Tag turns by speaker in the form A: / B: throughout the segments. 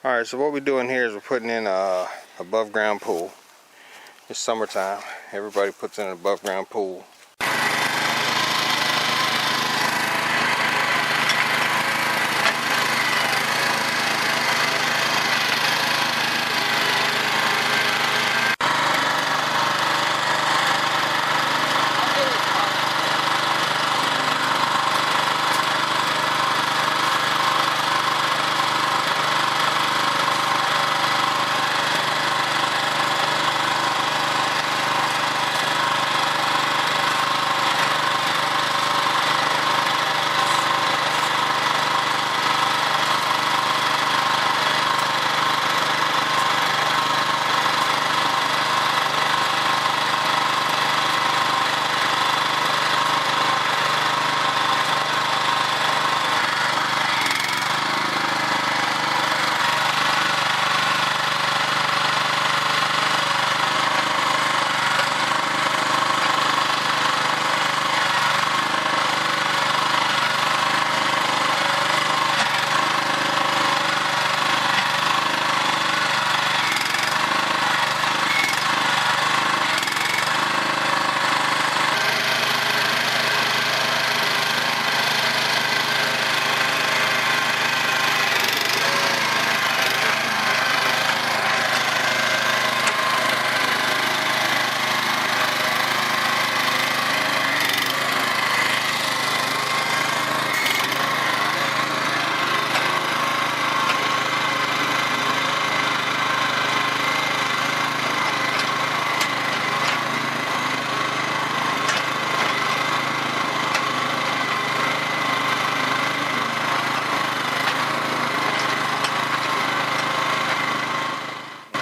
A: Alright, so what we're doing here is we're putting in a above ground pool. It's summertime. Everybody puts in an above ground pool.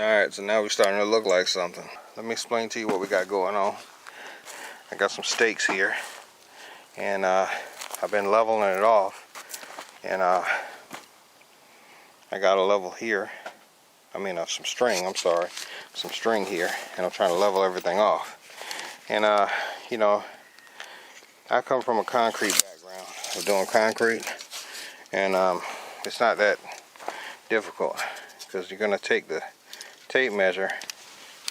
A: Alright, so now we're starting to look like something. Let me explain to you what we got going on. I got some stakes here, and I've been leveling it off, and I got a level here. Some string, some string here, and I'm trying to level everything off. And you know, I come from a concrete background of doing concrete, and it's not that difficult, because you're gonna take the tape measure,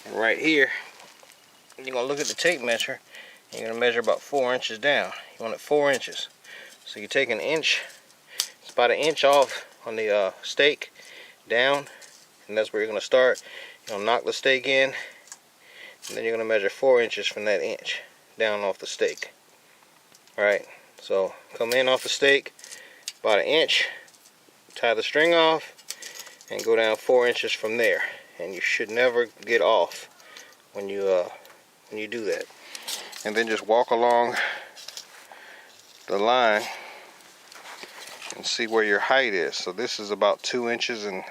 A: and right here you're gonna look at the tape measure, and you're gonna measure about 4 inches down. You want it 4 inches. So you take an inch, it's about an inch off on the stake down, and that's where you're gonna start. You're gonna knock the stake in, and then you're gonna measure 4 inches from that inch down off the stake. Alright, so come in off the stake about an inch, tie the string off, and go down 4 inches from there. And you should never get off when you do that. And then just walk along the line and see where your height is. So this is about 2 inches and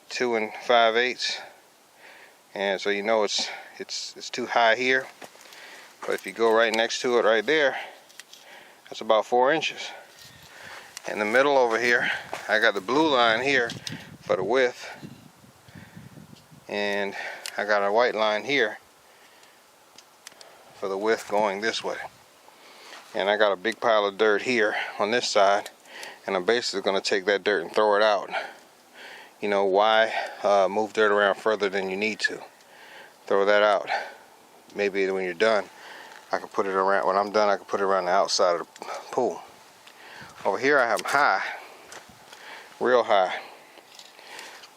A: 2 5/8, and so you know it's too high here. But if you go right next to it right there, that's about 4 inches. In the middle over here, I got the blue line here for the width, and I got a white line here for the width going this way. And I got a big pile of dirt here on this side, and I'm basically going to take that dirt and throw it out. You know why? Move dirt around further than you need to. Throw that out. Maybe when you're done, I can put it around. When I'm done, I can put it around the outside of the pool. Over here I have them high, real high,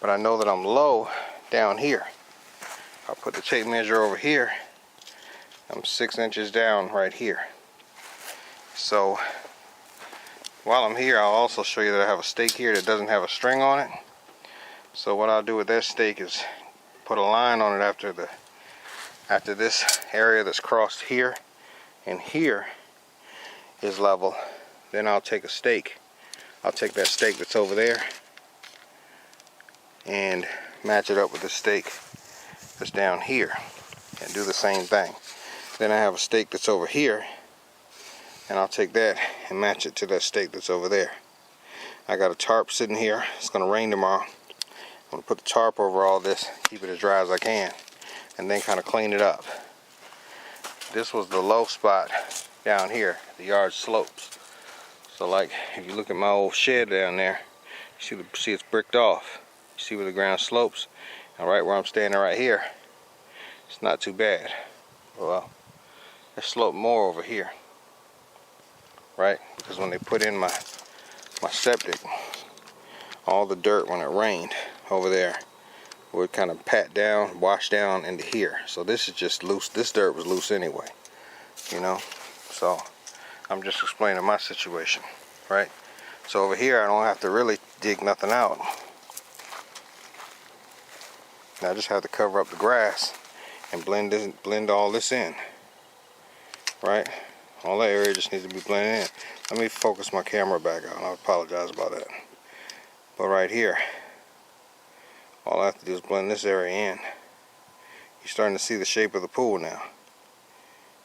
A: but I know that I'm low down here. I'll put the tape measure over here. I'm 6 inches down right here. So while I'm here, I'll also show you that I have a stake here that doesn't have a string on it. So what I'll do with that stake is put a line on it after this area that's crossed here and here is level. Then I'll take a stake. I'll take that stake that's over there and match it up with the stake that's down here and do the same thing. Then I have a stake that's over here, and I'll take that and match it to that stake that's over there. I got a tarp sitting here. It's going to rain tomorrow. I'm going to put the tarp over all this, keep it as dry as I can, and then kind of clean it up. This was the low spot down here. The yard slopes. So like if you look at my old shed down there, you see it's bricked off. You see where the ground slopes? And right where I'm standing right here, it's not too bad. Well, it sloped more over here, right? Because when they put in my septic, all the dirt when it rained over there would kind of pat down, wash down into here. So this is just loose. This dirt was loose anyway, you know. So I'm just explaining my situation, right? So over here I don't have to really dig nothing out. Now I just have to cover up the grass and blend all this in, right? All that area just needs to be blended in. Let me focus my camera back out. I apologize about that. But right here, all I have to do is blend this area in. You're starting to see the shape of the pool now.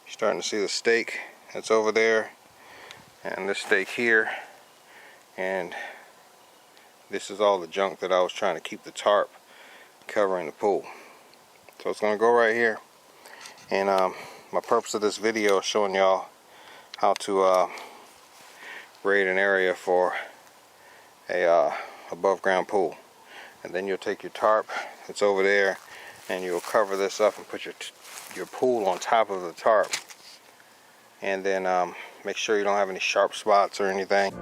A: You're starting to see the stake that's over there, and this stake here, and this is all the junk that I was trying to keep the tarp covering the pool. So it's going to go right here, and my purpose of this video is showing y'all how to grade an area for a above ground pool. And then you'll take your tarp that's over there and you'll cover this up and put your pool on top of the tarp, and then make sure you don't have any sharp spots or anything.